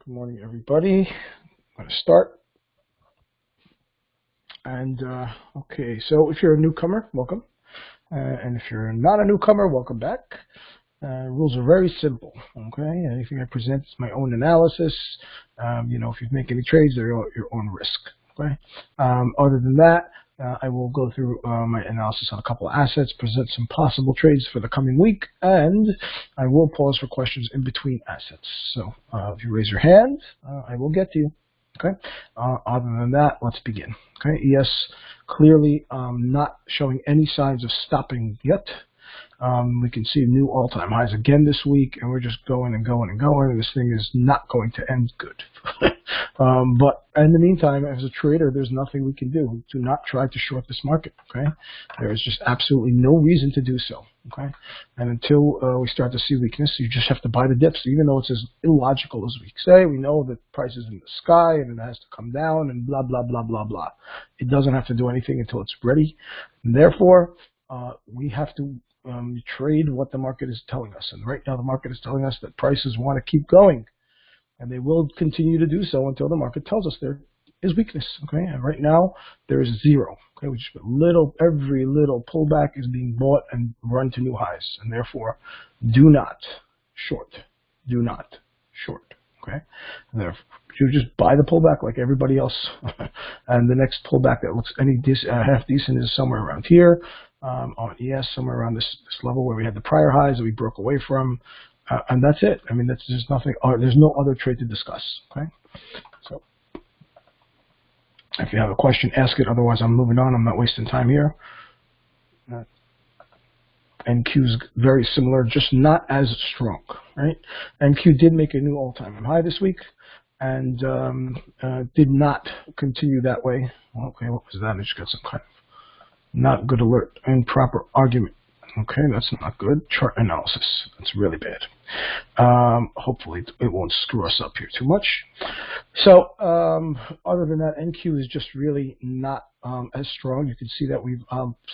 Good morning, everybody. I'm going to start. And, okay, so if you're a newcomer, welcome. And if you're not a newcomer, welcome back. Rules are very simple, okay? Anything I present is my own analysis. If you make any trades, they're your own risk, okay? Other than that, I will go through my analysis on a couple of assets, present some possible trades for the coming week, and I will pause for questions in between assets. So if you raise your hand, I will get to you. Okay. Other than that, let's begin. Okay. ES clearly not showing any signs of stopping yet. We can see new all-time highs again this week, and we're just going and going and going. This thing is not going to end good. But in the meantime, as a trader, there's nothing we can do. Do not try to short this market. Okay, there is just absolutely no reason to do so. Okay, and until we start to see weakness, you just have to buy the dips, even though it's as illogical as we say. We know that price is in the sky and it has to come down and blah blah blah blah blah. It doesn't have to do anything until it's ready. And therefore, we have to trade what the market is telling us. And right now the market is telling us that prices want to keep going. And they will continue to do so until the market tells us there is weakness. Okay, and right now there is zero. Okay, which every little pullback is being bought and run to new highs. And therefore, do not short. Do not short. Okay, and therefore, you just buy the pullback like everybody else. And the next pullback that looks half decent is somewhere around here. On ES, somewhere around this level where we had the prior highs that we broke away from, and that's it. I mean, that's just nothing. There's no other trade to discuss. Okay, so if you have a question, ask it. Otherwise, I'm moving on. I'm not wasting time here. NQ is very similar, just not as strong. Right? NQ did make a new all-time high this week, and did not continue that way. Okay, what was that? I just got some kind of not good alert. Improper argument. Okay, that's not good. Chart analysis. That's really bad. Hopefully it won't screw us up here too much. So other than that, NQ is just really not as strong. You can see that we've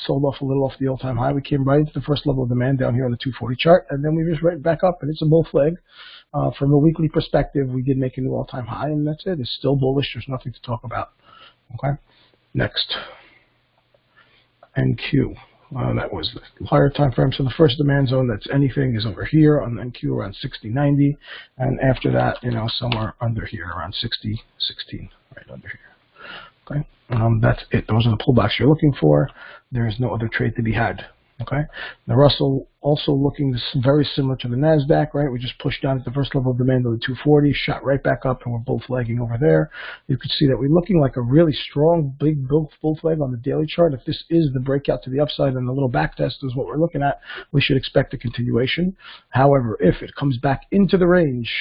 sold off a little off the all-time high. We came right into the first level of demand down here on the 240 chart, and then we just right back up, and it's a bull flag. From a weekly perspective, we did make a new all-time high, and that's it. It's still bullish. There's nothing to talk about. Okay, next. NQ. That was the higher time frame. So the first demand zone that's anything is over here on NQ around 60.90, and after that, somewhere under here around 60.16, right under here. Okay, that's it. Those are the pullbacks you're looking for. There is no other trade to be had. Okay, the Russell also looking very similar to the Nasdaq, right? We just pushed down at the first level of demand of the 240, shot right back up, and we're bull flagging over there. You can see that we're looking like a really strong, big bull flag on the daily chart. If this is the breakout to the upside and the little back test is what we're looking at, we should expect a continuation. However, if it comes back into the range,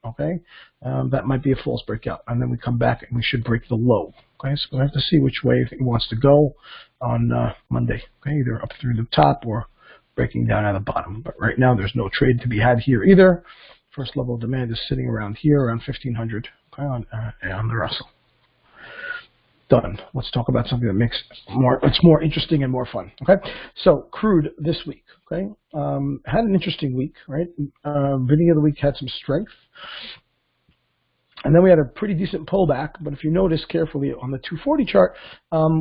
okay, that might be a false breakout, and then we come back and we should break the low. Okay, so we'll have to see which way it wants to go on Monday. Okay, either up through the top or breaking down at the bottom. But right now, there's no trade to be had here either. First level of demand is sitting around here, around 1500. Okay, on the Russell. Done. Let's talk about something that makes it's more interesting and more fun. Okay, so crude this week. Okay, had an interesting week. Right, beginning of the week had some strength. And then we had a pretty decent pullback, but if you notice carefully on the 240 chart,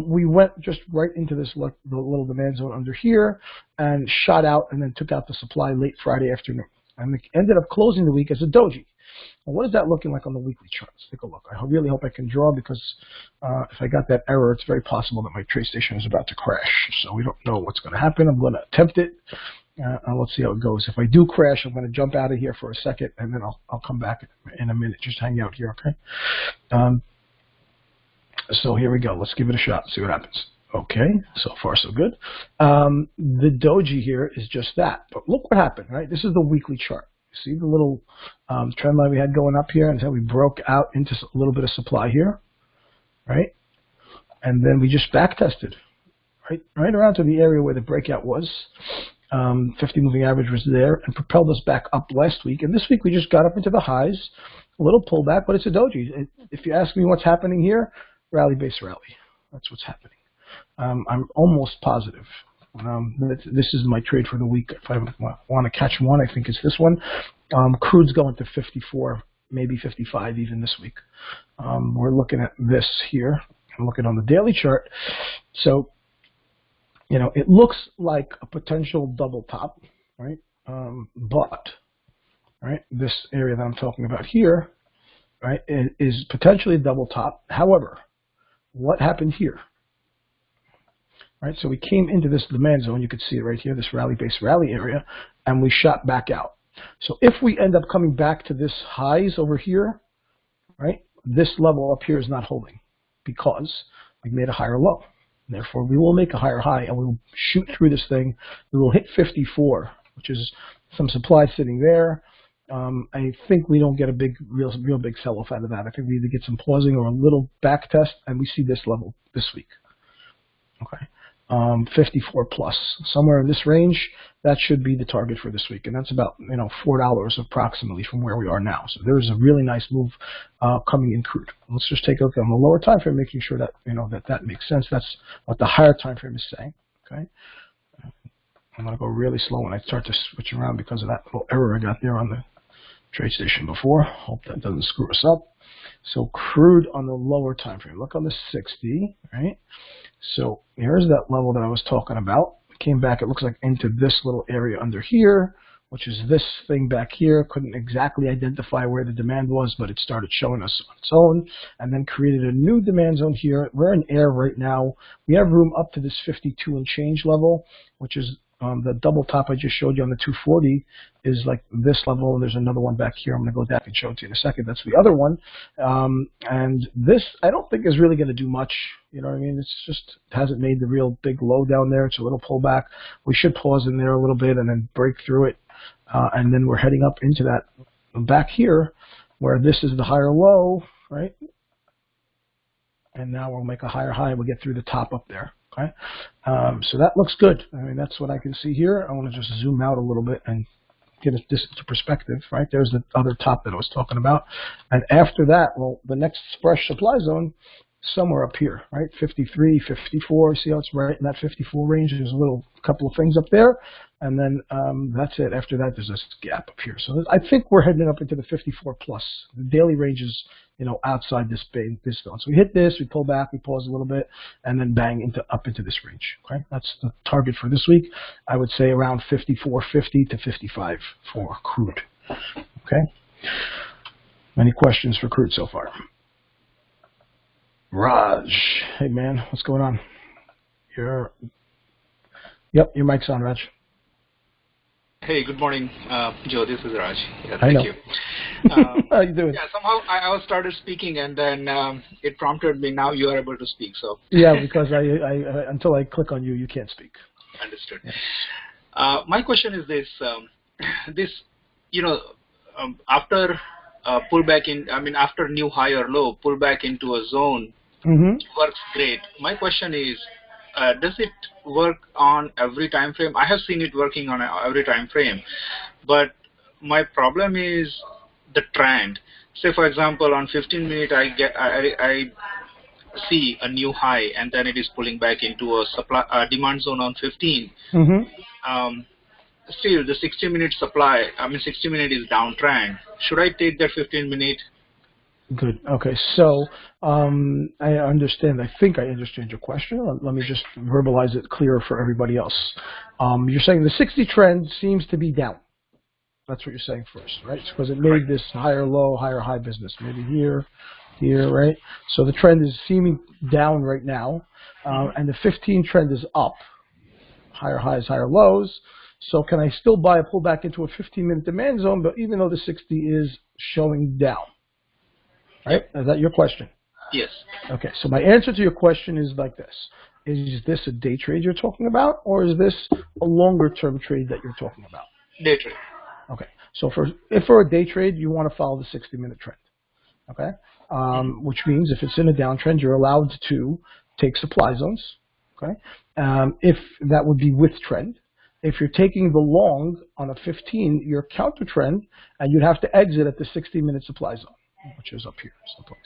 we went just right into this the little demand zone under here and shot out and then took out the supply late Friday afternoon. And we ended up closing the week as a doji. Well, what is that looking like on the weekly chart? Let's take a look. I really hope I can draw because if I got that error, it's very possible that my TradeStation is about to crash. So we don't know what's going to happen. I'm going to attempt it. Let's see how it goes. If I do crash, I'm going to jump out of here for a second, and then I'll come back in a minute. Just hang out here, okay? So here we go. Let's give it a shot. See what happens. Okay, so far so good. The doji here is just that. But look what happened, right? This is the weekly chart. See the little trend line we had going up here, and how we broke out into a little bit of supply here, right? And then we just back tested, right around to the area where the breakout was. 50 moving average was there and propelled us back up last week. And this week we just got up into the highs, a little pullback, but it's a doji. If you ask me what's happening here, rally base rally. That's what's happening. I'm almost positive. This is my trade for the week. If I want to catch one, I think it's this one. Crude's going to 54 maybe 55 even this week. We're looking at this here. I'm looking on the daily chart. So, you know, it looks like a potential double top, right? But, right, this area that I'm talking about here, right, is potentially a double top. However, what happened here? Right, so we came into this demand zone. You could see it right here, this rally-based rally area, and we shot back out. So if we end up coming back to this highs over here, right, this level up here is not holding because we made a higher low. Therefore, we will make a higher high, and we will shoot through this thing. We will hit 54, which is some supply sitting there. I think we don't get a real big sell-off out of that. I think we either get some pausing or a little back test, and we see this level this week. Okay. 54 plus, somewhere in this range, that should be the target for this week, and that's about, you know, $4 approximately from where we are now. So there's a really nice move coming in crude. Let's just take a look on the lower time frame, making sure that, you know, that makes sense. That's what the higher time frame is saying. Okay, I'm gonna go really slow when I start to switch around because of that little error I got there on the trade station before. Hope that doesn't screw us up. So crude on the lower time frame. Look on the 60, right? So here's that level that I was talking about. It came back, it looks like, into this little area under here, which is this thing back here. Couldn't exactly identify where the demand was, but it started showing us on its own, and then created a new demand zone here. We're in air right now. We have room up to this 52 and change level, which is the double top I just showed you on the 240 is like this level, and there's another one back here. I'm going to go back and show it to you in a second. That's the other one. And this, I don't think, is really going to do much. You know what I mean? It's just, it hasn't made the real big low down there. It's a little pullback. We should pause in there a little bit and then break through it. And then we're heading up into that back here where this is the higher low, right? And now we'll make a higher high. We'll get through the top up there. Okay, so that looks good. I mean, that's what I can see here. I want to just zoom out a little bit and get this into perspective, right? There's the other top that I was talking about. And after that, well, the next fresh supply zone, somewhere up here, right? 53, 54, see how it's right in that 54 range? There's a little couple of things up there. And then that's it. After that, there's this gap up here. So I think we're heading up into the 54 plus. The daily range is, you know, outside this zone. So we hit this, we pull back, we pause a little bit, and then bang up into this range. Okay, that's the target for this week. I would say around 54.50 to 55 for crude. Okay. Any questions for crude so far? Raj, hey man, what's going on? Yep, your mic's on, Raj. Hey, good morning, Joe. This is Raj. Yeah, thank you. How you doing? Yeah, somehow I started speaking, and then it prompted me. Now you are able to speak. So yeah, because I until I click on you, you can't speak. Understood. Yeah. My question is this: after pullback in, after new high or low, pullback into a zone works great. My question is, does it work on every time frame? I have seen it working on every time frame, but my problem is the trend. Say, for example, on 15 minute, I see a new high, and then it is pulling back into a demand zone on 15. Still, the 60 minute supply, 60 minute is downtrend. Should I take that 15 minute? Good. Okay. So I understand. I think I understand your question. Let me just verbalize it clearer for everybody else. You're saying the 60 trend seems to be down. That's what you're saying first, right? Because it made this higher low, higher high business. Maybe here, right? So the trend is seeming down right now, and the 15 trend is up. Higher highs, higher lows. So can I still buy a pullback into a 15-minute demand zone, but even though the 60 is showing down? Right? Is that your question? Yes. Okay, so my answer to your question is like this. Is this a day trade you're talking about, or is this a longer-term trade that you're talking about? Day trade. Okay, so if for a day trade, you want to follow the 60-minute trend. Okay, which means if it's in a downtrend, you're allowed to take supply zones. Okay, if that would be with trend. If you're taking the long on a 15, you're counter trend, and you'd have to exit at the 60-minute supply zone, which is up here someplace.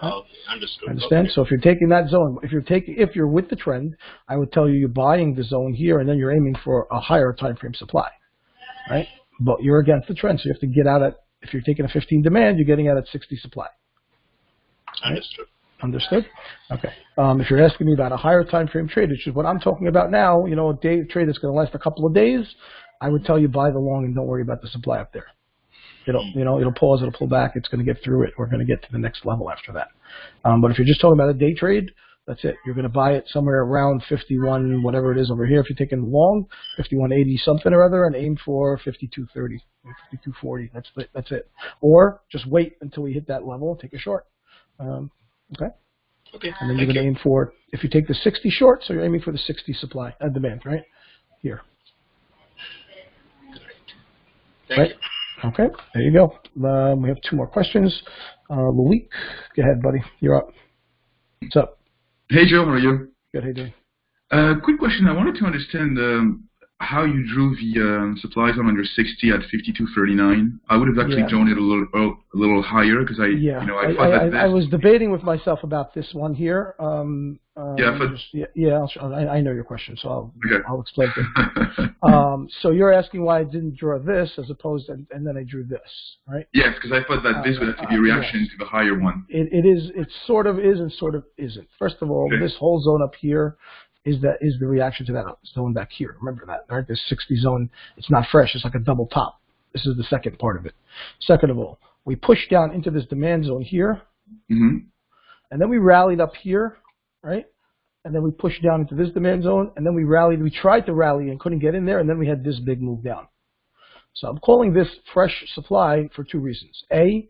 Oh, understood. Understand? Okay. So if you're taking that zone, if you're with the trend, I would tell you you're buying the zone here, and then you're aiming for a higher time frame supply, right? But you're against the trend, so you have to get out at If you're taking a 15 demand, you're getting out at 60 supply. Right? Understood. Understood? Okay. If you're asking me about a higher time frame trade, which is what I'm talking about now, you know, a day trade that's going to last a couple of days, I would tell you buy the long and don't worry about the supply up there. It'll pause, it'll pull back, it's going to get through it. We're going to get to the next level after that. But if you're just talking about a day trade, that's it. You're going to buy it somewhere around 51, whatever it is over here. If you're taking long, 51.80 something or other, and aim for 52.30, 52.40. That's it. Or just wait until we hit that level and take a short. Okay. Okay. And then you're going to aim for, if you take the 60 short, so you're aiming for the 60 supply and demand, right? Here. Thank you. Okay, there you go. We have 2 more questions. Loic, go ahead, buddy. You're up. What's up? Hey, Joe. How are you? Good. How you doing? Quick question. I wanted to understand how you drew the supply zone under 60 at 52.39. I would have actually drawn it a little higher because I was debating with myself about this one here. I know your question, so I'll explain it. So you're asking why I didn't draw this as opposed to, and then I drew this, right? Yes, because I thought that this would have to be a reaction to the higher one. It is. It sort of is and sort of isn't. First of all, this whole zone up here is the reaction to that zone back here. Remember that, right? This 60 zone, it's not fresh. It's like a double top. This is the second part of it. Second of all, we pushed down into this demand zone here, and then we rallied up here, right? And then we pushed down into this demand zone, and then we rallied. We tried to rally and couldn't get in there, and then we had this big move down. So I'm calling this fresh supply for 2 reasons. A,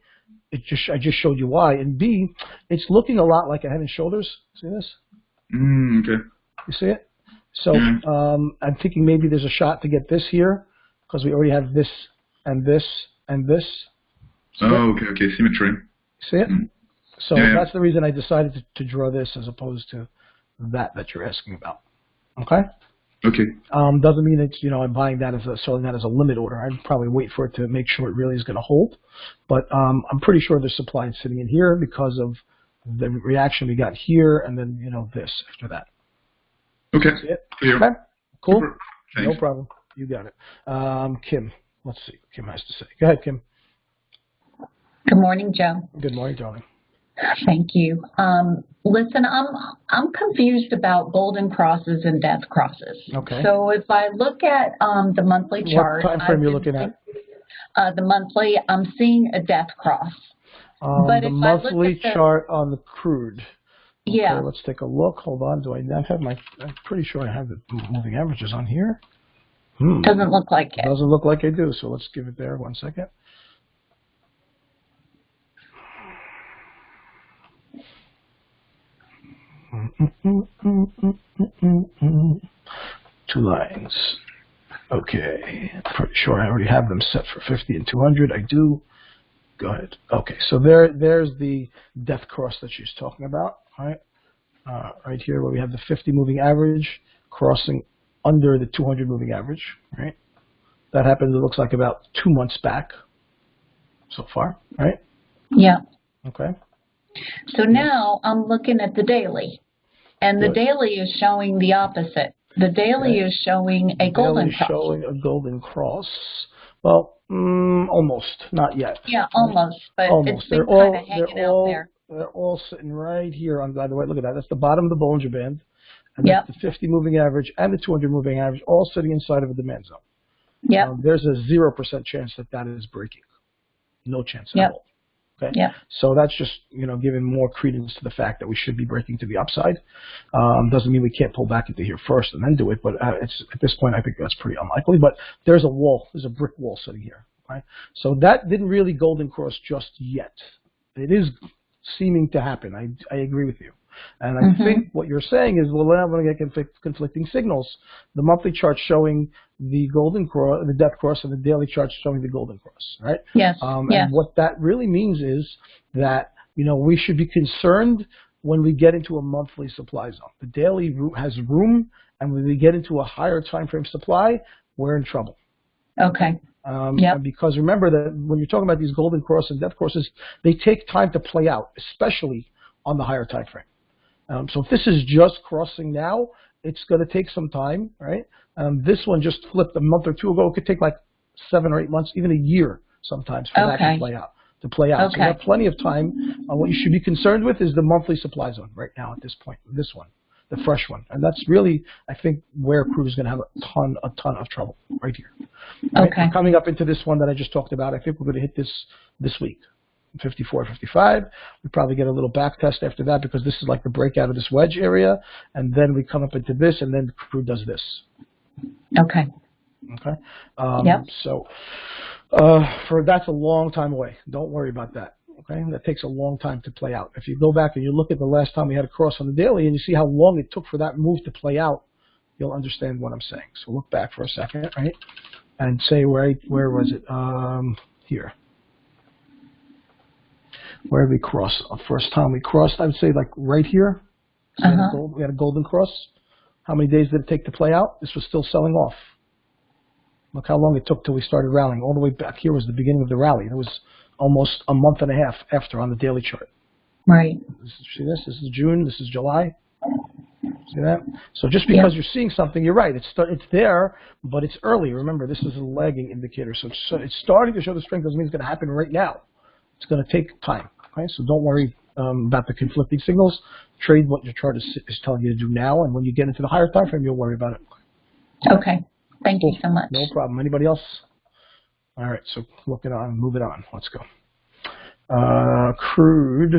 I just showed you why, and B, it's looking a lot like a head and shoulders. See this? Okay. You see it? So I'm thinking maybe there's a shot to get this here because we already have this and this and this. Okay, symmetry. See it? So that's the reason I decided to draw this as opposed to that you're asking about. Okay? Okay. Doesn't mean it's, I'm buying that selling that as a limit order. I'd probably wait for it to make sure it really is going to hold. But I'm pretty sure there's supply sitting in here because of the reaction we got here and then, this after that. Okay. See it? Clear. Okay. Cool. Thanks. No problem. You got it. Kim, let's see what Kim has to say. Go ahead, Kim. Good morning, Joe. Good morning, darling. Thank you. Listen, I'm confused about golden crosses and death crosses. Okay. So if I look at the monthly chart, what time frame you're looking at? The monthly, I'm seeing a death cross. But the monthly chart on the crude. Okay, yeah. Let's take a look. Hold on. Do I not have I'm pretty sure I have the moving averages on here. Doesn't look like it. Doesn't look like I do. So let's give it there. 1 second. Two lines. Okay. Pretty sure I already have them set for 50 and 200. I do. Go ahead. Okay, so there's the death cross that she's talking about, right? Right here where we have the 50 moving average crossing under the 200 moving average, right? That happened, it looks like about 2 months back so far, right? Yeah. Okay. So now I'm looking at the daily, and the daily is showing the opposite. The daily is showing a golden cross. Showing a golden cross. Well, almost, not yet. Yeah, almost, but almost. It's been kind of hanging out there. They're all sitting right here on, by the way, look at that. That's the bottom of the Bollinger Band. And that's the 50 moving average and the 200 moving average, all sitting inside of a demand zone. Yep. There's a 0% chance that is breaking. No chance at all. Okay. Yep. So that's just, giving more credence to the fact that we should be breaking to the upside. Doesn't mean we can't pull back into here first and then do it, but at this point, I think that's pretty unlikely. But there's a wall. There's a brick wall sitting here. Right? So that didn't really golden cross just yet. It is seeming to happen. I agree with you. And I think what you're saying is, well, now we're going to get conflicting signals. The monthly chart showing the golden cross, the death cross, and the daily chart showing the golden cross, right? Yes. And what that really means is that, we should be concerned when we get into a monthly supply zone. The daily has room, and when we get into a higher time frame supply, we're in trouble. Okay. Because remember that when you're talking about these golden cross and death crosses, they take time to play out, especially on the higher time frame. So if this is just crossing now, it's going to take some time, right? This one just flipped a month or two ago. It could take like 7 or 8 months, even a year. sometimes for that to play out. So we have plenty of time. What you should be concerned with is the monthly supply zone right now at this point, this one, the fresh one. And that's really, I think, where crude is going to have a ton of trouble right here. Right? Okay. Coming up into this one that I just talked about, I think we're going to hit this week, 54, 55. We probably get a little back test after that because this is like the breakout of this wedge area. And then we come up into this, and then crude does this. Okay. Okay. Yep. So that's a long time away. Don't worry about that. Okay. That takes a long time to play out. If you go back and you look at the last time we had a cross on the daily and you see how long it took for that move to play out, you'll understand what I'm saying. So look back for a second, right? And say, where was it? Here. Where did we cross? First time we crossed, I would say like right here. So we had a golden cross. How many days did it take to play out? This was still selling off. Look how long it took till we started rallying. All the way back here was the beginning of the rally. It was almost a month and a half after on the daily chart. Right. See this? This is June. This is July. See that? So just because you're seeing something, you're right. It's there, but it's early. Remember, this is a lagging indicator. So it's starting to show the strength. Doesn't mean it's going to happen right now. It's going to take time. Okay? So don't worry about the conflicting signals. Trade what your chart is telling you to do now, and when you get into the higher time frame, you'll worry about it. Okay. Thank you so much. No problem. Anybody else? All right, so moving on. Let's go. Crude.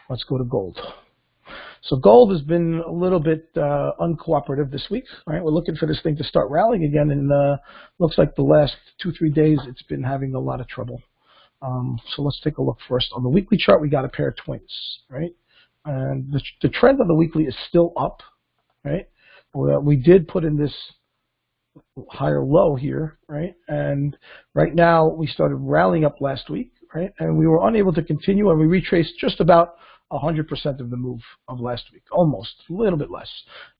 Let's go to gold. So gold has been a little bit uncooperative this week. All right, we're looking for this thing to start rallying again, and looks like the last 2-3 days it's been having a lot of trouble. So let's take a look first. On the weekly chart, we got a pair of twins, right? And the trend on the weekly is still up, right? We did put in this higher low here, right? And right now we started rallying up last week, right? And we were unable to continue, and we retraced just about 100% of the move of last week, almost, a little bit less.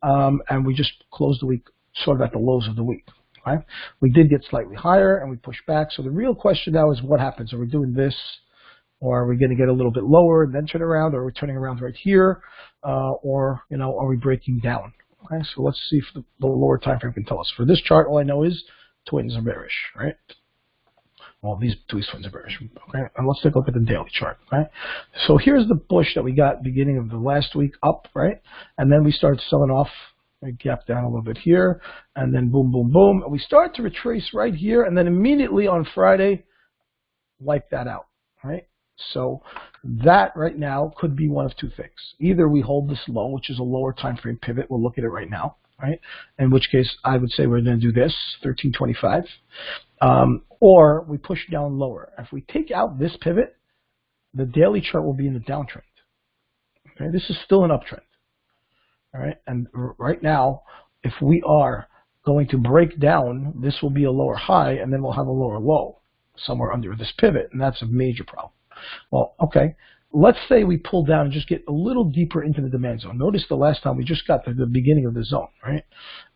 And we just closed the week sort of at the lows of the week, right? We did get slightly higher, and we pushed back. So the real question now is what happens? Are we doing this, or are we going to get a little bit lower and then turn around, or are we turning around right here, or, are we breaking down? Okay, so let's see if the lower time frame can tell us. For this chart, all I know is twins are bearish, right? Well, these twins are bearish. Okay, and let's take a look at the daily chart. Okay, so here's the push that we got beginning of the last week up, right? And then we started selling off. We gapped down a little bit here, and then boom, boom, boom. And we start to retrace right here, and then immediately on Friday, wipe that out, right? So that right now could be one of two things. Either we hold this low, which is a lower time frame pivot. We'll look at it right now, right? In which case, I would say we're going to do this, 1325. Or we push down lower. If we take out this pivot, the daily chart will be in the downtrend. Okay, this is still an uptrend. All right, and right now, if we are going to break down, this will be a lower high, and then we'll have a lower low somewhere under this pivot, and that's a major problem. Well, okay, let's say we pull down and just get a little deeper into the demand zone. Notice the last time we just got to the beginning of the zone, right?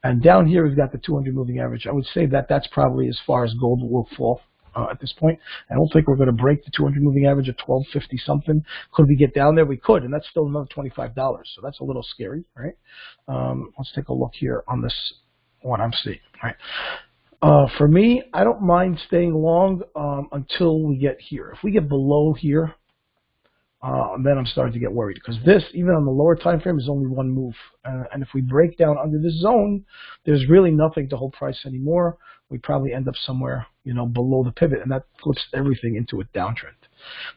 And down here we've got the 200 moving average. I would say that that's probably as far as gold will fall at this point. I don't think we're going to break the 200 moving average at 1250 something. Could we get down there? We could, and that's still another $25. So that's a little scary, right? Let's take a look here on this one I'm seeing, right? For me, I don't mind staying long until we get here. If we get below here, then I'm starting to get worried because this, even on the lower time frame, is only one move. And if we break down under this zone, there's really nothing to hold price anymore. We probably end up somewhere, below the pivot, and that flips everything into a downtrend.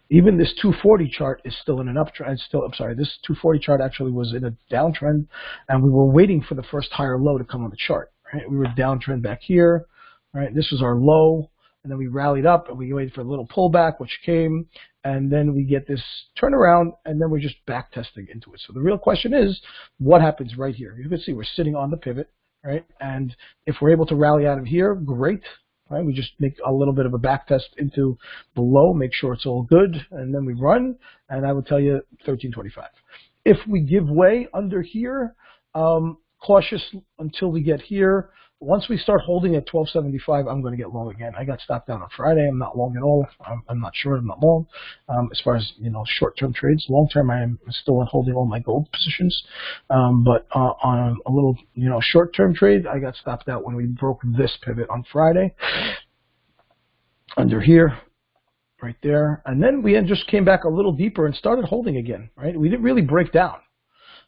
Even this 240 chart is still in an uptrend. This 240 chart actually was in a downtrend, and we were waiting for the first higher low to come on the chart. Right? We were downtrend back here. Right? This was our low, and then we rallied up, and we waited for a little pullback, which came, and then we get this turnaround, and then we're just back testing into it. So the real question is, what happens right here? You can see we're sitting on the pivot, right? And if we're able to rally out of here, great. Right? We just make a little bit of a back test into below, make sure it's all good, and then we run, and I would tell you 1325. If we give way under here, cautious until we get here. Once we start holding at 1275, I'm going to get long again. I got stopped down on Friday. I'm not long at all. I'm not short. I'm not long. As far as short-term trades, long-term, I am still holding all my gold positions. But on a little short-term trade, I got stopped out when we broke this pivot on Friday. under here, right there. And then we just came back a little deeper and started holding again, right? We didn't really break down.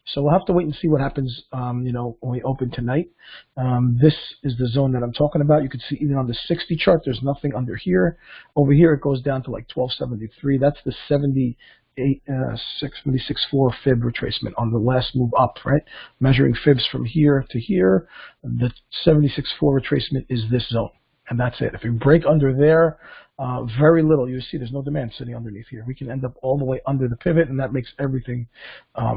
So we'll have to wait and see what happens, you know, when we open tonight. This is the zone that I'm talking about. You can see even on the 60 chart, there's nothing under here. Over here, it goes down to like 1273. That's the 76.4 fib retracement on the last move up, right? Measuring fibs from here to here, the 76.4 retracement is this zone. And that's it. If we break under there, very little. You see there's no demand sitting underneath here. We can end up all the way under the pivot, and that makes everything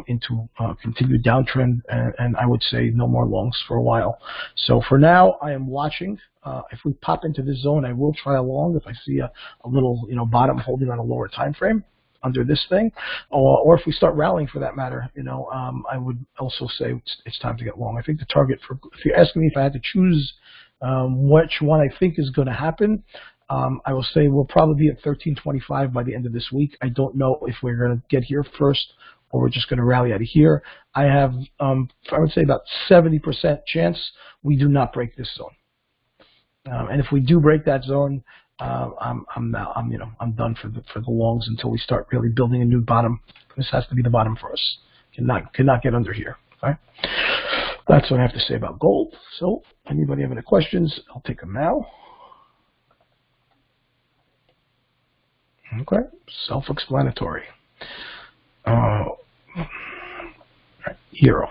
into continued downtrend, and I would say no more longs for a while. So for now, I am watching. If we pop into this zone, I will try a long if I see a little, you know, bottom holding on a lower time frame under this thing, or if we start rallying for that matter, you know, I would also say it's time to get long. I think the target for, if you're asking me if I had to choose which one I think is going to happen, I will say we'll probably be at 1325 by the end of this week. I don't know if we're going to get here first or we're just going to rally out of here. I have, I would say about 70% chance we do not break this zone. And if we do break that zone, I'm done for the longs until we start really building a new bottom. This has to be the bottom for us. Cannot get under here. Okay? That's what I have to say about gold. So, anybody have any questions? I'll take them now. Okay, self-explanatory. Euro.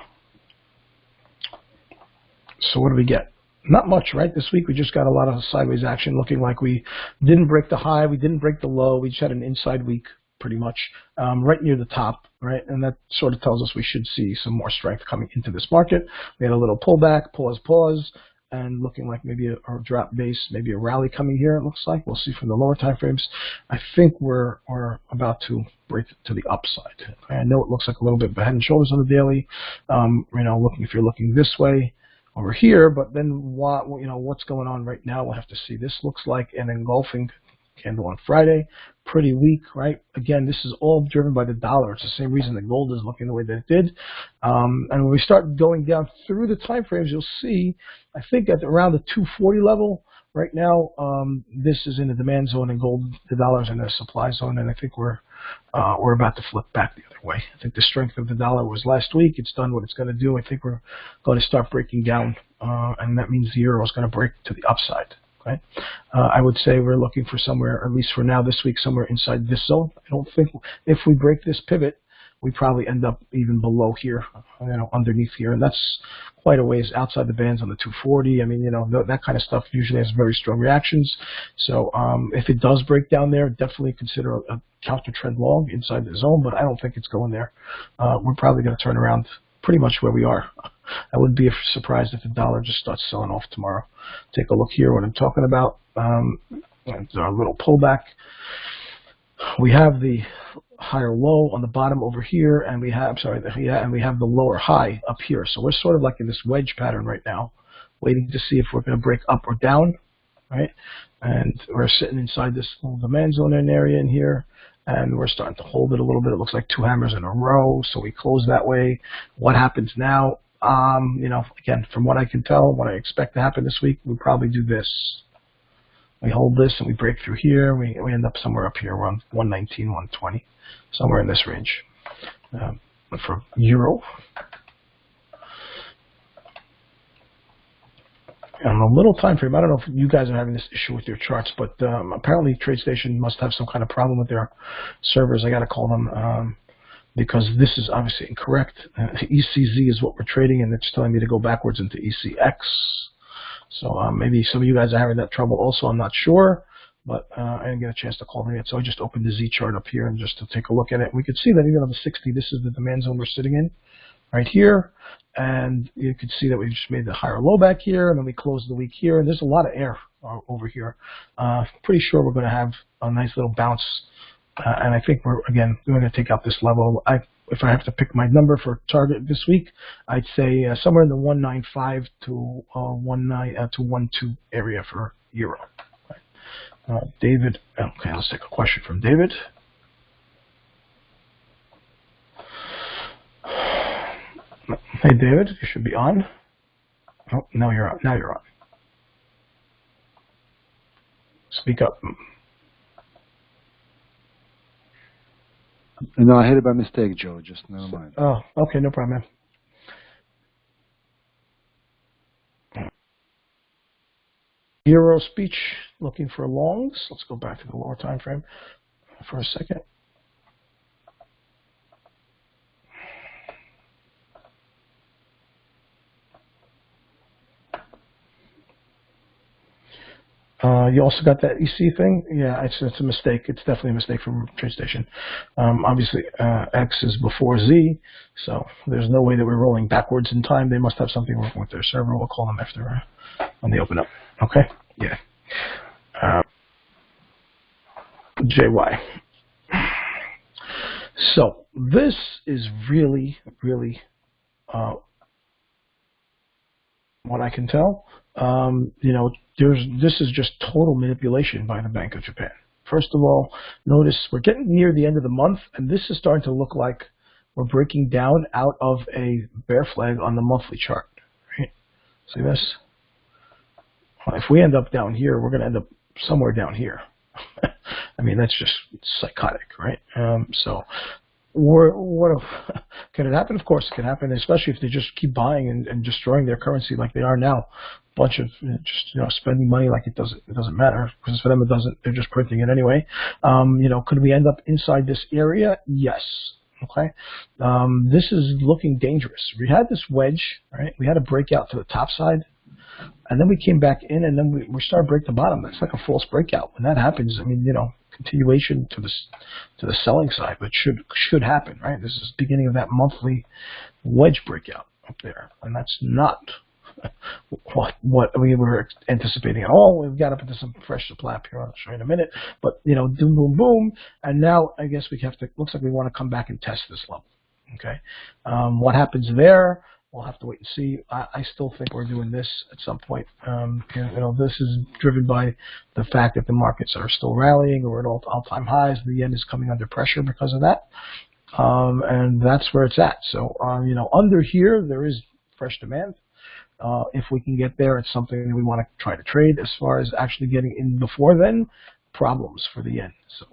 So what do we get? Not much, right? This week we just got a lot of sideways action, looking like we didn't break the high, we didn't break the low, we just had an inside week, pretty much, right near the top, right? And that sort of tells us we should see some more strength coming into this market. We had a little pullback, pause, and looking like maybe a drop base, maybe a rally coming here, it looks like. We'll see from the lower time frames. I think we're about to break to the upside. Okay? I know it looks like a little bit head and shoulders on the daily. You know, if you're looking this way over here, but then what's going on right now? We'll have to see. This looks like an engulfing candle on Friday, pretty weak, right? Again, this is all driven by the dollar. It's the same reason that gold is looking the way that it did. And when we start going down through the time frames, you'll see, I think at around the 240 level right now, this is in the demand zone, and gold, the dollar's in the supply zone, and I think we're about to flip back the other way. I think the strength of the dollar was last week. It's done what it's going to do. I think we're going to start breaking down, and that means the euro is going to break to the upside. Okay? I would say we're looking for somewhere, at least for now this week, somewhere inside this zone. I don't think if we break this pivot, we probably end up even below here, underneath here, and that's quite a ways outside the bands on the 240. I mean, that kind of stuff usually has very strong reactions. So if it does break down there, definitely consider a counter trend long inside the zone, but I don't think it's going there. We're probably going to turn around pretty much where we are. I wouldn't be surprised if the dollar just starts selling off tomorrow. Take a look here what I'm talking about. Our little pullback. We have the higher low on the bottom over here, and we have the lower high up here. So we're sort of like in this wedge pattern right now, waiting to see if we're going to break up or down, right? And we're sitting inside this little demand zone area in here, and we're starting to hold it a little bit. It looks like two hammers in a row, so we close that way. What happens now? Again, from what I can tell, what I expect to happen this week, we probably do this. We hold this and we break through here. We end up somewhere up here around 119, 120, somewhere in this range. For euro, on a little time frame, I don't know if you guys are having this issue with your charts, but apparently TradeStation must have some kind of problem with their servers. I got to call them because this is obviously incorrect. ECZ is what we're trading, and it's telling me to go backwards into ECX. So maybe some of you guys are having that trouble also. I'm not sure, but I didn't get a chance to call them yet. So I just opened the Z chart up here and just to take a look at it. We could see that even on the 60, this is the demand zone we're sitting in right here. And you can see that we just made the higher low back here, and then we closed the week here. And there's a lot of air over here. Pretty sure we're going to have a nice little bounce. And I think we're going to take out this level. If I have to pick my number for target this week, I'd say somewhere in the 195 to 12 area for euro. David, okay, let's take a question from David. Hey, David, you should be on. Oh, no, you're on. Now you're on. So Speak up. No, I hit it by mistake, Joe. Just never mind. Oh, okay, no problem, man. Euro speech, looking for longs. Let's go back to the lower time frame for a second. You also got that EC thing. Yeah, it's a mistake. It's definitely a mistake from TradeStation. Obviously, X is before Z, so there's no way that we're rolling backwards in time. They must have something working with their server. We'll call them after when they open up. Okay? Yeah. JY. So this is really, really what I can tell. This is just total manipulation by the Bank of Japan. First of all, notice we're getting near the end of the month, and this is starting to look like we're breaking down out of a bear flag on the monthly chart. Right? See this? Well, if we end up down here, we're going to end up somewhere down here. I mean, that's just psychotic, right? Can it happen? Of course it can happen, especially if they just keep buying and destroying their currency like they are now. Bunch of spending money like it doesn't matter, because for them it doesn't. They're just printing it anyway. Could we end up inside this area? Yes. Okay. This is looking dangerous. We had this wedge, right? We had a breakout to the top side, and then we came back in, and then we started break the bottom. That's like a false breakout. When that happens, I mean, continuation to the selling side, but should happen, right? This is the beginning of that monthly wedge breakout up there, and that's not what we were anticipating at all. We've got up into some fresh supply up here. I'll show you in a minute, but boom, boom, boom, and now I guess we have to. Looks like we want to come back and test this level. Okay, what happens there? We'll have to wait and see. I still think we're doing this at some point. This is driven by the fact that the markets are still rallying. We're at all-time highs. The yen is coming under pressure because of that, and that's where it's at. So, under here there is fresh demand. If we can get there, it's something that we want to try to trade. As far as actually getting in before then, problems for the yen. So,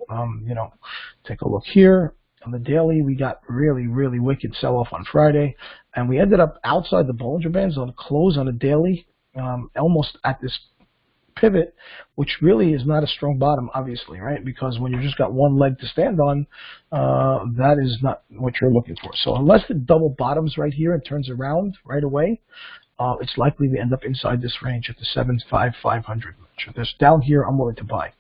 take a look here. On the daily, we got really, really wicked sell-off on Friday, and we ended up outside the Bollinger Bands on the close on a daily, almost at this pivot, which really is not a strong bottom, obviously, right? Because when you've just got one leg to stand on, that is not what you're looking for. So unless it double bottoms right here and turns around right away, it's likely to end up inside this range at the 75500. This down here, I'm willing to buy.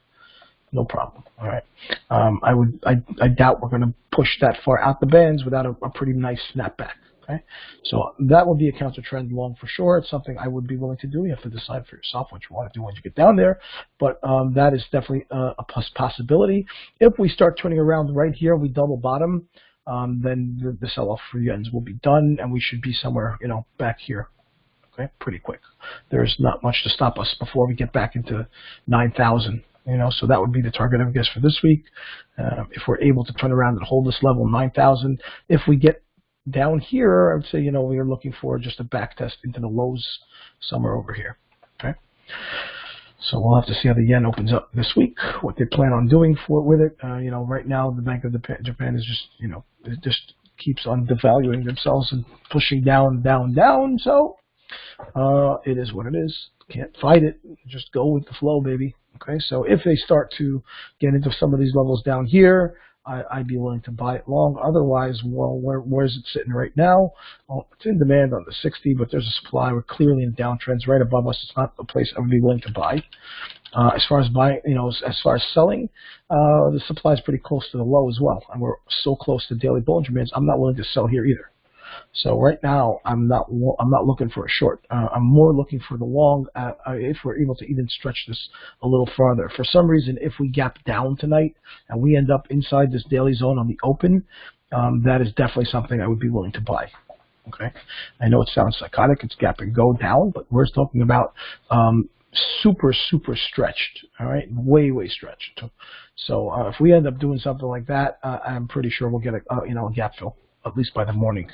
No problem. All right. I doubt we're going to push that far out the bands without a pretty nice snapback. Okay. So that would be a counter trend long for sure. It's something I would be willing to do. You have to decide for yourself what you want to do when you get down there. But that is definitely a possibility. If we start turning around right here, we double bottom, then the sell-off for the yens will be done, and we should be somewhere, back here. Okay, pretty quick. There's not much to stop us before we get back into 9,000. So that would be the target, I guess, for this week. If we're able to turn around and hold this level, 9,000. If we get down here, I would say, we are looking for just a back test into the lows somewhere over here. Okay. So we'll have to see how the yen opens up this week, what they plan on doing with it. Right now the Bank of Japan is just, it just keeps on devaluing themselves and pushing down, down, down. So it is what it is. Can't fight it. Just go with the flow, baby. Okay, so if they start to get into some of these levels down here, I'd be willing to buy it long. Otherwise, well, where is it sitting right now? Well, it's in demand on the 60, but there's a supply. We're clearly in downtrends right above us. It's not a place I would be willing to buy. As far as buying, as far as selling, the supply is pretty close to the low as well, and we're so close to daily Bollinger Bands. I'm not willing to sell here either. So right now, I'm not looking for a short. I'm more looking for the long. If we're able to even stretch this a little farther. For some reason, if we gap down tonight and we end up inside this daily zone on the open, that is definitely something I would be willing to buy. Okay, I know it sounds psychotic. It's gap and go down, but we're talking about super stretched. All right, way stretched. So if we end up doing something like that, I'm pretty sure we'll get a gap fill, at least by the morning.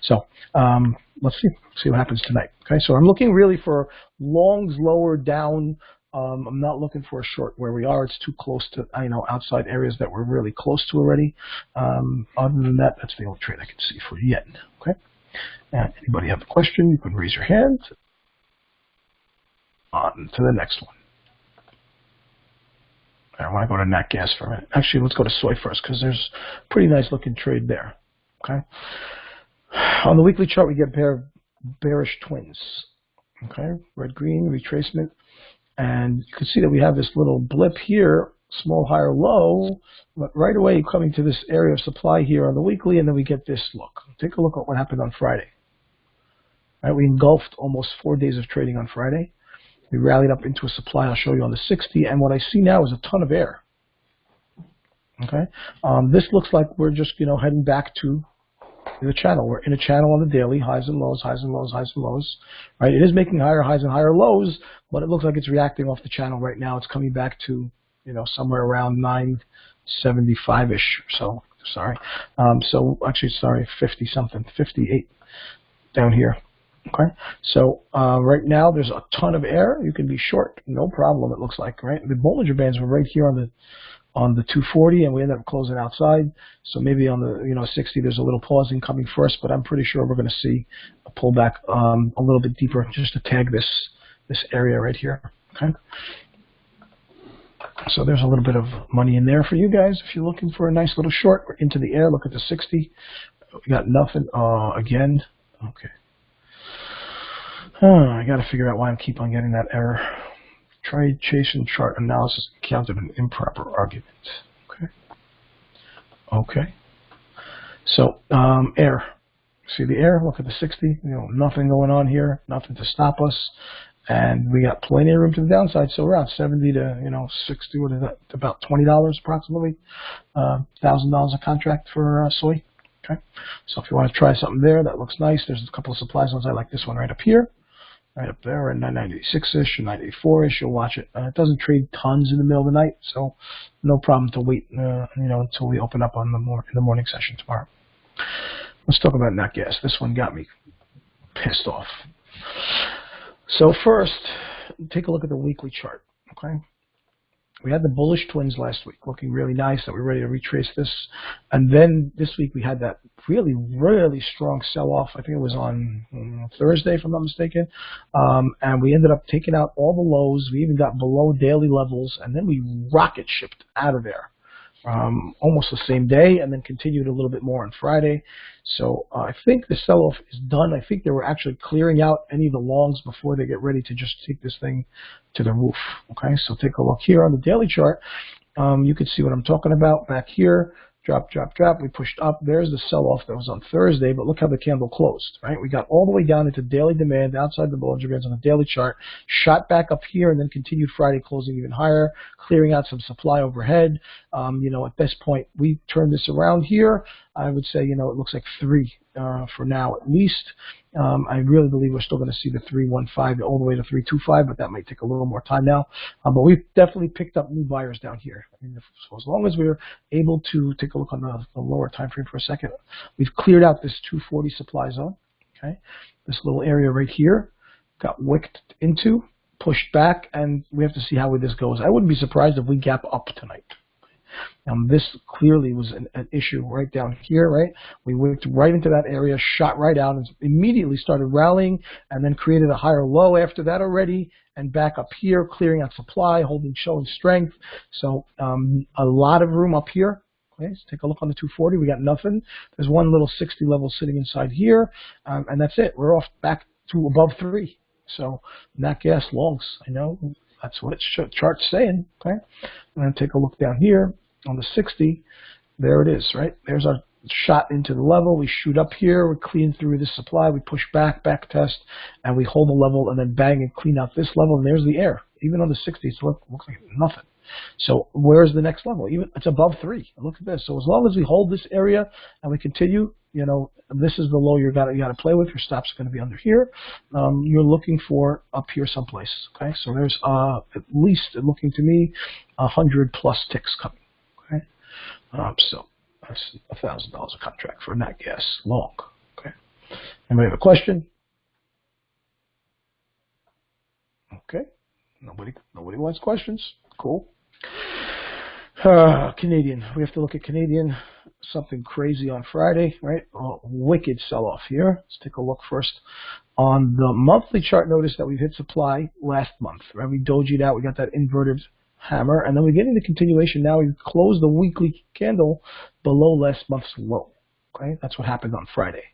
So let's see what happens tonight. Okay, so I'm looking really for longs lower down I'm not looking for a short where we are. It's too close to, outside areas that we're really close to already. Other than that, that's the only trade I can see for yen. Okay. And anybody have a question? You can raise your hand. On to the next one. I want to go to nat gas for a minute. Actually, let's go to soy first because there's a pretty nice looking trade there. Okay. On the weekly chart, we get a pair of bearish twins. Okay, red-green retracement, and you can see that we have this little blip here, small higher low, but right away coming to this area of supply here on the weekly, and then we get this look. Take a look at what happened on Friday. Right, we engulfed almost 4 days of trading on Friday. We rallied up into a supply I'll show you on the 60, and what I see now is a ton of air. Okay, this looks like we're just heading back to the channel. We're in a channel on the daily, highs and lows, highs and lows, highs and lows. Right? It is making higher highs and higher lows, but it looks like it's reacting off the channel right now. It's coming back to, somewhere around 975-ish. So, sorry. Actually, sorry, 50 something, 58 down here. Okay. So, right now there's a ton of air. You can be short, no problem. It looks like, right? The Bollinger Bands were right here on the 240, and we ended up closing outside. So maybe on the 60, there's a little pausing coming first, but I'm pretty sure we're going to see a pullback a little bit deeper just to tag this area right here. Okay. So there's a little bit of money in there for you guys if you're looking for a nice little short. We're into the air. Look at the 60. We got nothing again. Okay. I got to figure out why I keep on getting that error. Trade, chase, and chart analysis counted an improper argument. Okay. Okay. So, air. See the air? Look at the 60. Nothing going on here. Nothing to stop us. And we got plenty of room to the downside. So around 70 to, 60, what is that? About $20 approximately. $1,000 a contract for soy. Okay. So if you want to try something there, that looks nice. There's a couple of supply zones. I like this one right up here. Right up there, at 996-ish or 94-ish, you'll watch it. It doesn't trade tons in the middle of the night, so no problem to wait, until we open up on in the morning session tomorrow. Let's talk about nat gas. This one got me pissed off. So first, take a look at the weekly chart. Okay, we had the bullish twins last week, looking really nice. That we're ready to retrace this, and then this week we had that really, really strong sell-off. I think it was on Thursday, if I'm not mistaken. And we ended up taking out all the lows. We even got below daily levels, and then we rocket shipped out of there almost the same day, and then continued a little bit more on Friday. So I think the sell-off is done. I think they were actually clearing out any of the longs before they get ready to just take this thing to the roof. Okay, so take a look here on the daily chart. You can see what I'm talking about back here. Drop, drop, drop. We pushed up. There's the sell-off that was on Thursday, but look how the candle closed, right? We got all the way down into daily demand outside the Bollinger Bands on the daily chart, shot back up here, and then continued Friday closing even higher, clearing out some supply overhead. At this point, we turned this around here. I would say, it looks like 3 for now at least. I really believe we're still going to see the 315 all the way to 325, but that might take a little more time now. But we've definitely picked up new buyers down here. So as long as we're able to take a look on the lower time frame for a second, we've cleared out this 240 supply zone. Okay, this little area right here got wicked into, pushed back, and we have to see how this goes. I wouldn't be surprised if we gap up tonight. This clearly was an issue right down here, right? We went right into that area, shot right out, and immediately started rallying, and then created a higher low after that already, and back up here, clearing out supply, showing strength. So a lot of room up here. Okay, let's take a look on the 240. We got nothing. There's one little 60 level sitting inside here, and that's it. We're off back to above 3. So nat gas longs, I know. That's what its chart's saying. Okay, and then take a look down here on the 60. There it is, right? There's our shot into the level. We shoot up here. We clean through this supply. We push back test, and we hold the level, and then bang and clean out this level. And there's the air. Even on the 60s, it looks like nothing. So where's the next level? Even it's above 3. Look at this. So as long as we hold this area and we continue, this is the low you got to play with. Your stop's going to be under here. You're looking for up here someplace. Okay, so there's at least, looking to me, 100 plus ticks coming. Okay, so that's $1,000 a contract for nat gas long. Okay, anybody have a question? Okay, Nobody wants questions. Cool. Canadian. We have to look at Canadian. Something crazy on Friday, right? Wicked sell-off here. Let's take a look first on the monthly chart. Notice that we've hit supply last month, right? We dojied out. We got that inverted hammer, and then we're getting the continuation. Now we closed the weekly candle below last month's low. Okay, that's what happened on Friday.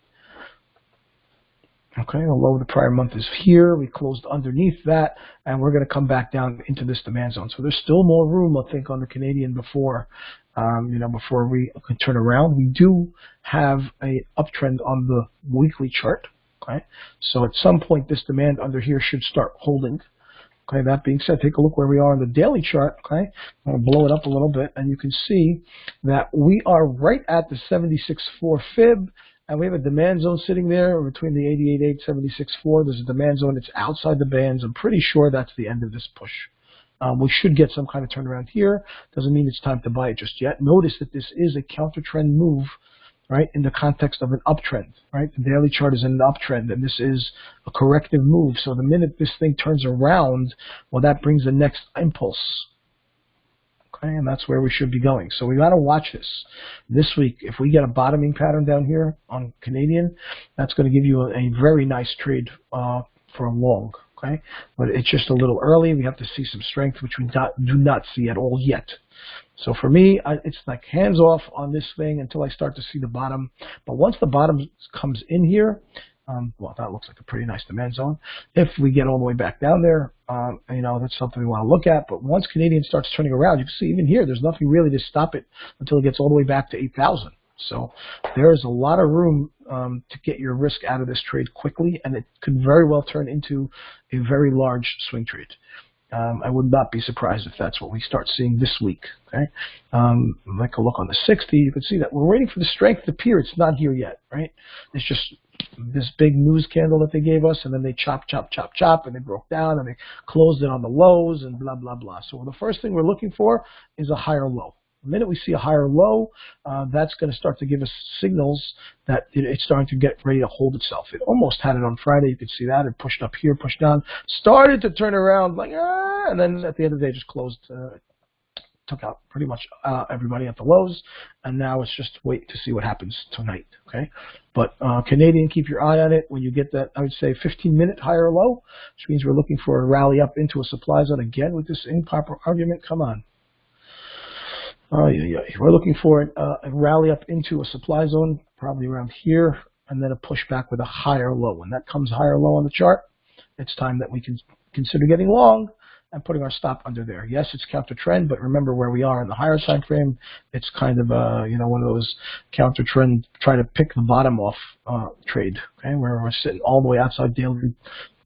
Okay, the low of the prior month is here. We closed underneath that, and we're going to come back down into this demand zone. So there's still more room, I think, on the Canadian before, before we can turn around. We do have a uptrend on the weekly chart. Okay, so at some point this demand under here should start holding. Okay, that being said, take a look where we are on the daily chart. Okay, I'm going to blow it up a little bit, and you can see that we are right at the 76.4 fib. And we have a demand zone sitting there between the 88.8, 76.4. There's a demand zone. It's outside the bands. I'm pretty sure that's the end of this push. We should get some kind of turnaround here. Doesn't mean it's time to buy it just yet. Notice that this is a counter trend move, right, in the context of an uptrend, right? The daily chart is in an uptrend, and this is a corrective move. So the minute this thing turns around, well, that brings the next impulse. Okay, and that's where we should be going. So we got to watch this week. If we get a bottoming pattern down here on Canadian, that's going to give you a very nice trade for a long. Okay, but it's just a little early. We have to see some strength, which we do not see at all yet. So for me, it's like hands off on this thing until I start to see the bottom. But once the bottom comes in here, well, that looks like a pretty nice demand zone. If we get all the way back down there, that's something we want to look at. But once Canadian starts turning around, you can see even here, there's nothing really to stop it until it gets all the way back to 8,000. So there's a lot of room to get your risk out of this trade quickly, and it could very well turn into a very large swing trade. I would not be surprised if that's what we start seeing this week. Okay, like a look on the 60, you can see that we're waiting for the strength to appear. It's not here yet, right? It's just this big news candle that they gave us, and then they chop, and they broke down, and they closed it on the lows, and blah, blah, blah. So the first thing we're looking for is a higher low. The minute we see a higher low, that's going to start to give us signals that it's starting to get ready to hold itself. It almost had it on Friday. You could see that. It pushed up here, pushed down, started to turn around like, and then at the end of the day, just closed, took out pretty much everybody at the lows, and now it's just wait to see what happens tonight. Okay, but Canadian, keep your eye on it. When you get that, I would say 15-minute higher low, which means we're looking for a rally up into a supply zone again with this improper argument. Come on. We're looking for a rally up into a supply zone, probably around here, and then a pushback with a higher low. When that comes higher low on the chart, it's time that we can consider getting long and putting our stop under there. Yes, it's counter trend, but remember where we are in the higher time frame. It's kind of one of those counter trend, try to pick the bottom off trade. Okay, where we're sitting all the way outside daily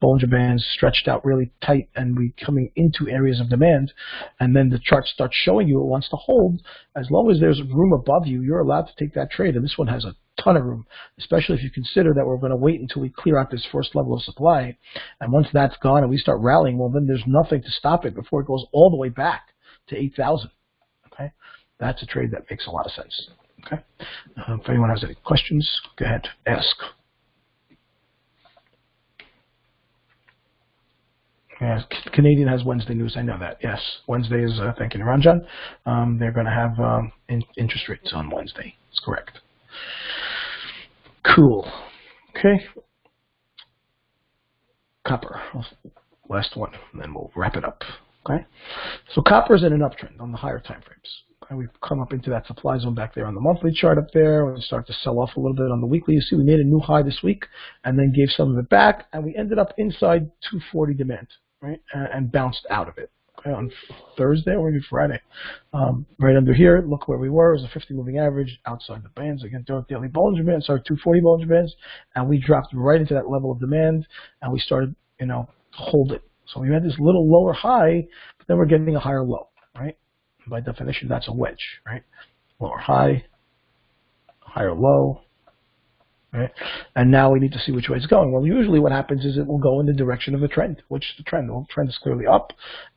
Bollinger Bands, stretched out really tight, and we coming into areas of demand, and then the chart starts showing you it wants to hold. As long as there's room above you, you're allowed to take that trade, and this one has a ton of room, especially if you consider that we're going to wait until we clear out this first level of supply, and once that's gone and we start rallying, well, then there's nothing to stop it before it goes all the way back to 8,000. Okay, that's a trade that makes a lot of sense. Okay, if anyone has any questions, go ahead, ask. Yes, Canadian has Wednesday news. I know that. Yes, Wednesday is, thank you, Ranjan. They're going to have interest rates on Wednesday. That's correct. Cool. Okay. Copper, last one, and then we'll wrap it up. Okay. So copper is in an uptrend on the higher time frames. Okay? We've come up into that supply zone back there on the monthly chart up there. We start to sell off a little bit on the weekly. You see, we made a new high this week, and then gave some of it back, and we ended up inside 240 demand. Right, and bounced out of it. Okay, on Thursday or maybe Friday, right under here. Look where we were. It was a 50 moving average outside the bands. Again, daily Bollinger Bands, sorry, 240 Bollinger Bands, and we dropped right into that level of demand, and we started, hold it. So we had this little lower high, but then we're getting a higher low. Right, by definition, that's a wedge. Right, lower high, higher low. Right? And now we need to see which way it's going. Well, usually what happens is it will go in the direction of the trend, which the trend is clearly up,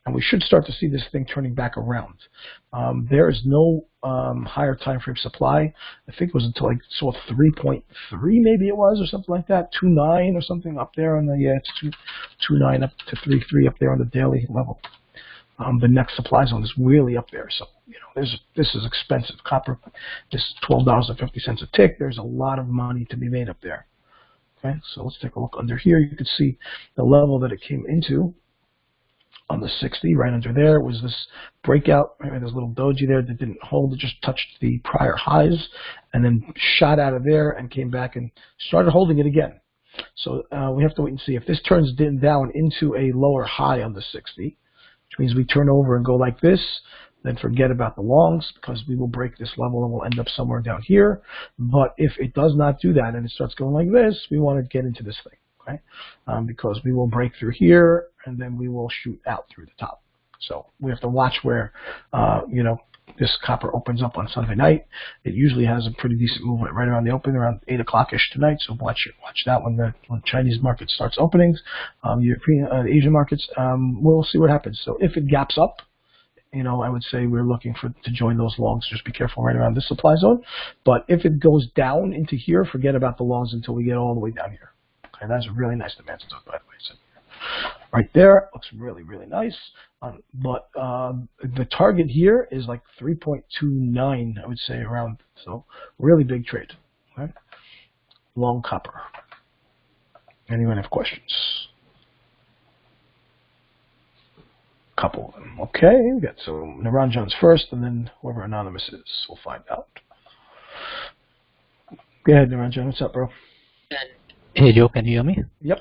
and we should start to see this thing turning back around. There is no higher time frame supply. I think it was until I saw 3.3 maybe it was, or something like that, 2.9 or something up there on the, it's 2.29 up to 3.3 up there on the daily level. The next supply zone is really up there. So, this is expensive. Copper is $12.50 a tick. There's a lot of money to be made up there. Okay, so let's take a look under here. You can see the level that it came into on the 60, right under there was this breakout. Right, there's a little doji there that didn't hold. It just touched the prior highs and then shot out of there and came back and started holding it again. So we have to wait and see. If this turns down into a lower high on the 60, which means we turn over and go like this, then forget about the longs because we will break this level and we'll end up somewhere down here. But if it does not do that and it starts going like this, we want to get into this thing, okay? Because we will break through here and then we will shoot out through the top. So we have to watch where, this copper opens up on Sunday night. It usually has a pretty decent movement right around the open, around 8 o'clock-ish tonight. So watch that when the Chinese market starts openings. European, Asian markets, we'll see what happens. So if it gaps up, I would say we're looking to join those longs. Just be careful right around this supply zone. But if it goes down into here, forget about the longs until we get all the way down here. Okay, that's a really nice demand zone, by the way. So right there, looks really, really nice. But the target here is like 3.29, I would say, around. So really big trade. Okay? Long copper. Anyone have questions? Couple of them. Okay, we got some Naranjans first, and then whoever Anonymous is, we'll find out. Go ahead, Naranjan. What's up, bro? Hey, Joe, can you hear me? Yep.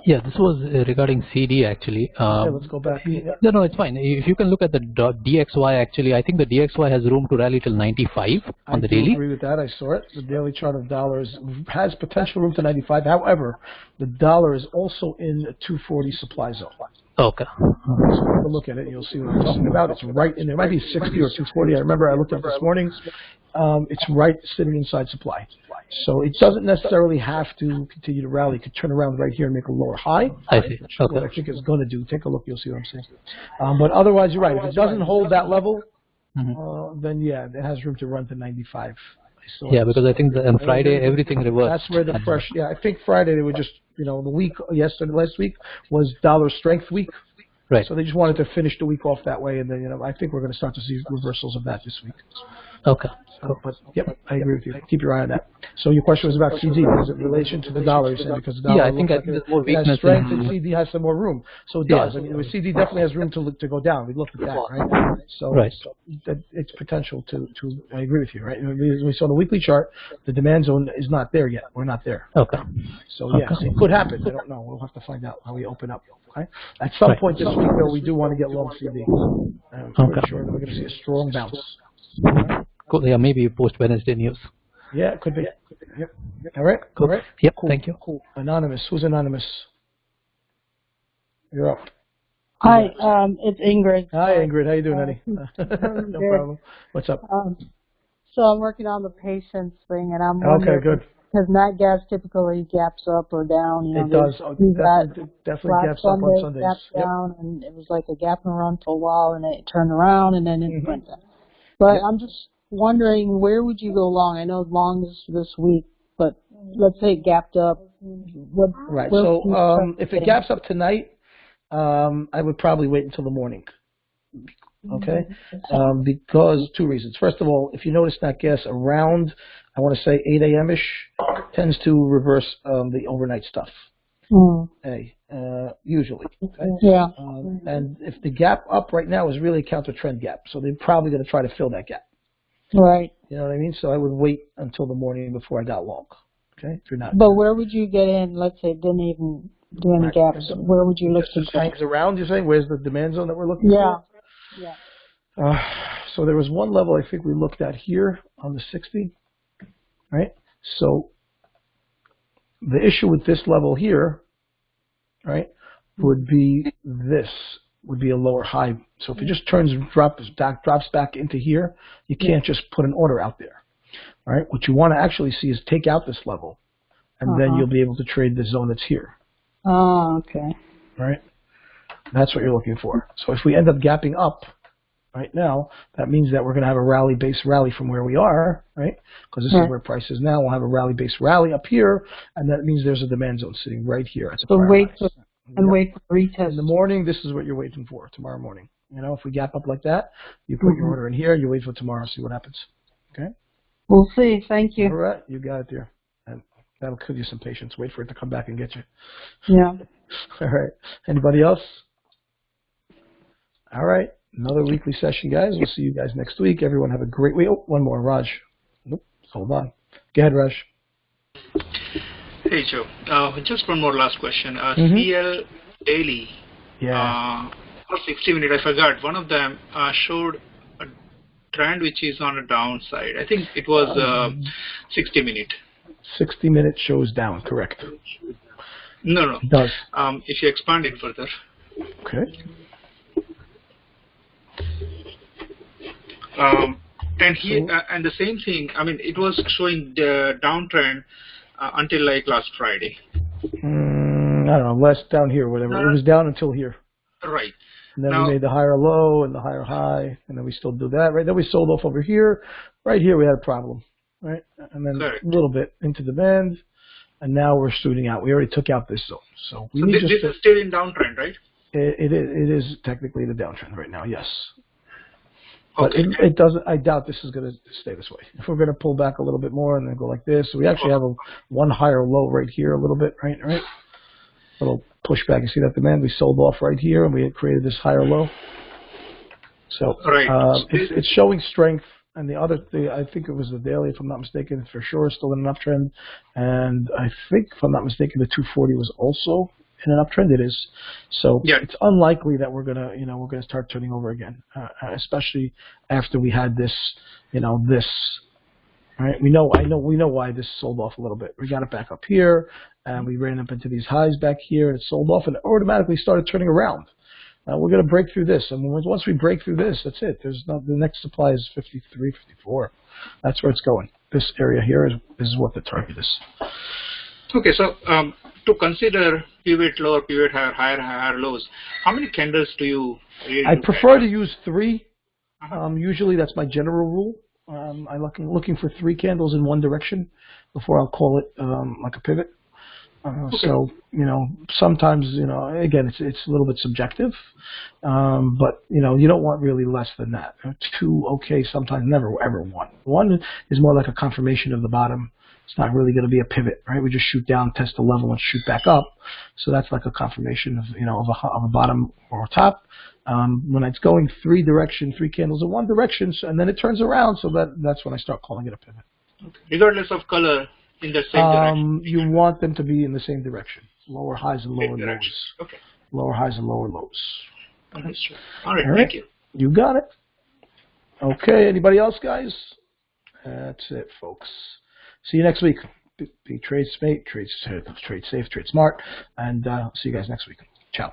Yeah, this was regarding CD actually. Okay, let's go back. Yep. No, it's fine. If you can look at the DXY actually, I think the DXY has room to rally till 95 on the daily. I agree with that. I saw it. The daily chart of dollars has potential room to 95. However, the dollar is also in a 240 supply zone. Okay. So take a look at it. You'll see what I'm talking about. It's right in there. It might be 60 or 240. I remember I looked at it this morning. It's right sitting inside supply. So it doesn't necessarily have to continue to rally. It could turn around right here and make a lower high. I see. Okay. What I think it's going to do. Take a look. You'll see what I'm saying. But otherwise, you're right. If it doesn't hold that level, then yeah, it has room to run to 95. Yeah, because I think on Friday everything reversed. That's where the fresh. Yeah, I think Friday they were just the week last week was dollar strength week. Right. So they just wanted to finish the week off that way, and then I think we're going to start to see reversals of that this week. Okay. So, but yep, I agree with you. Keep your eye on that. So your question was about CD. Is it in relation to the dollar? You're saying because the dollar I think there's more weakness. Has strength and CD has some more room. So it does. I mean, CD definitely has room to go down. We looked at that, right? So, so it's potential to. I agree with you, right? We saw the weekly chart. The demand zone is not there yet. We're not there. Okay. So yes, it could happen. I don't know. We'll have to find out how we open up. Okay. At some point this week, though, we do want to get long CD. I'm pretty sure that we're going to see a strong bounce. Cool. Yeah, maybe post Wednesday news. Yeah, it could be. Yep. All right. Cool. All right. Yep. Cool. Thank you. Cool. Anonymous. Who's anonymous? You're up. Hi, it's Ingrid. Hi, Ingrid. How you doing, honey? No problem. What's up? So I'm working on the patience thing, and I'm wondering, okay, good. Because nat gas typically gaps up or down. It does. Definitely gaps up on Sundays. Gaps down, and it was like a gap and run for a while, and it turned around, and then it went down. But I'm just wondering, where would you go long? I know long is this week, but let's say it gapped up. Right. So if it gaps up tonight, I would probably wait until the morning. Okay? Because two reasons. First of all, if you notice that gas around, I want to say 8 a.m.-ish, tends to reverse the overnight stuff. Usually. Okay? Yeah. And if the gap up right now is really a counter trend gap, so they're probably going to try to fill that gap. Right. You know what I mean? So I would wait until the morning before I got long. Okay? If you're not. But where would you get in? Let's say it didn't even do any gaps. Where would you look to go? Hangs around, you're saying? Where's the demand zone that we're looking for? Yeah. So there was one level I think we looked at here on the 60. Right? So the issue with this level here, right, would be this, would be a lower high. So if it just drops back into here, you can't just put an order out there. Right? What you want to actually see is take out this level, and then you'll be able to trade the zone that's here. Oh, okay. Right? That's what you're looking for. So if we end up gapping up right now, that means that we're going to have a base rally from where we are, right? Because this is where price is now. We'll have a base rally up here, and that means there's a demand zone sitting right here. So And wait for retest. In the morning, this is what you're waiting for tomorrow morning. You know, if we gap up like that, you put your order in here, you wait for tomorrow, see what happens. Okay? We'll see. Thank you. All right, you got it there. And that'll give you some patience. Wait for it to come back and get you. Yeah. All right. Anybody else? All right. Another weekly session, guys. We'll see you guys next week. Everyone have a great week. Oh, one more, Raj. Nope. Hold on. Go ahead, Raj. Hey, Joe. Just one more last question. CL Daily. Yeah. For 60 minutes, I forgot. One of them showed a trend which is on a downside. I think it was 60 minute. 60 minute shows down, correct. No. It does. If you expand it further. Okay. And here, and the same thing, I mean, it was showing the downtrend until like last Friday. I don't know, less down here, whatever. It was down until here. Right. And then now, we made the higher low and the higher high, and then we still do that, right? Then we sold off over here. Right here we had a problem, right? And then a little bit into the band, and now we're shooting out. We already took out this zone. So we need this is still in downtrend, right? It is technically the downtrend right now, yes. But Okay. it doesn't. I doubt this is going to stay this way. If we're going to pull back a little bit more and then go like this, so we actually have one higher low right here, a little bit, right? Little pushback. You see that demand? We sold off right here, and we had created this higher low. So it's showing strength. And the other thing, I think it was the daily, if I'm not mistaken, for sure, still in an uptrend. And I think, if I'm not mistaken, the 240 was also in an uptrend. It is. So it's unlikely that we're gonna start turning over again, especially after we had this, this. Right? We know why this sold off a little bit. We got it back up here, and we ran up into these highs back here, and it sold off, and it automatically started turning around. We're going to break through this, and once we break through this, that's it. The next supply is 53, 54. That's where it's going. This area here is what the target is. Okay, so to consider pivot lower, pivot higher lows, how many candles do you really I prefer to use 3. Usually that's my general rule. I'm looking for 3 candles in one direction before I'll call it like a pivot. So, sometimes, again, it's a little bit subjective, but, you don't want really less than that. 2, okay, sometimes never ever 1. 1 is more like a confirmation of the bottom. It's not really going to be a pivot, right? We just shoot down, test the level, and shoot back up. So that's like a confirmation of, of a bottom or a top. When it's going 3 candles in one direction, and then it turns around, so that's when I start calling it a pivot. Okay. Regardless of color, in the same direction. You want them to be in the same direction. Lower highs and lower lows. Okay. Lower highs and lower lows. Understood. All right. Thank you. You got it. Okay. Anybody else, guys? That's it, folks. See you next week. Be trade safe, trade smart, and see you guys next week. Ciao.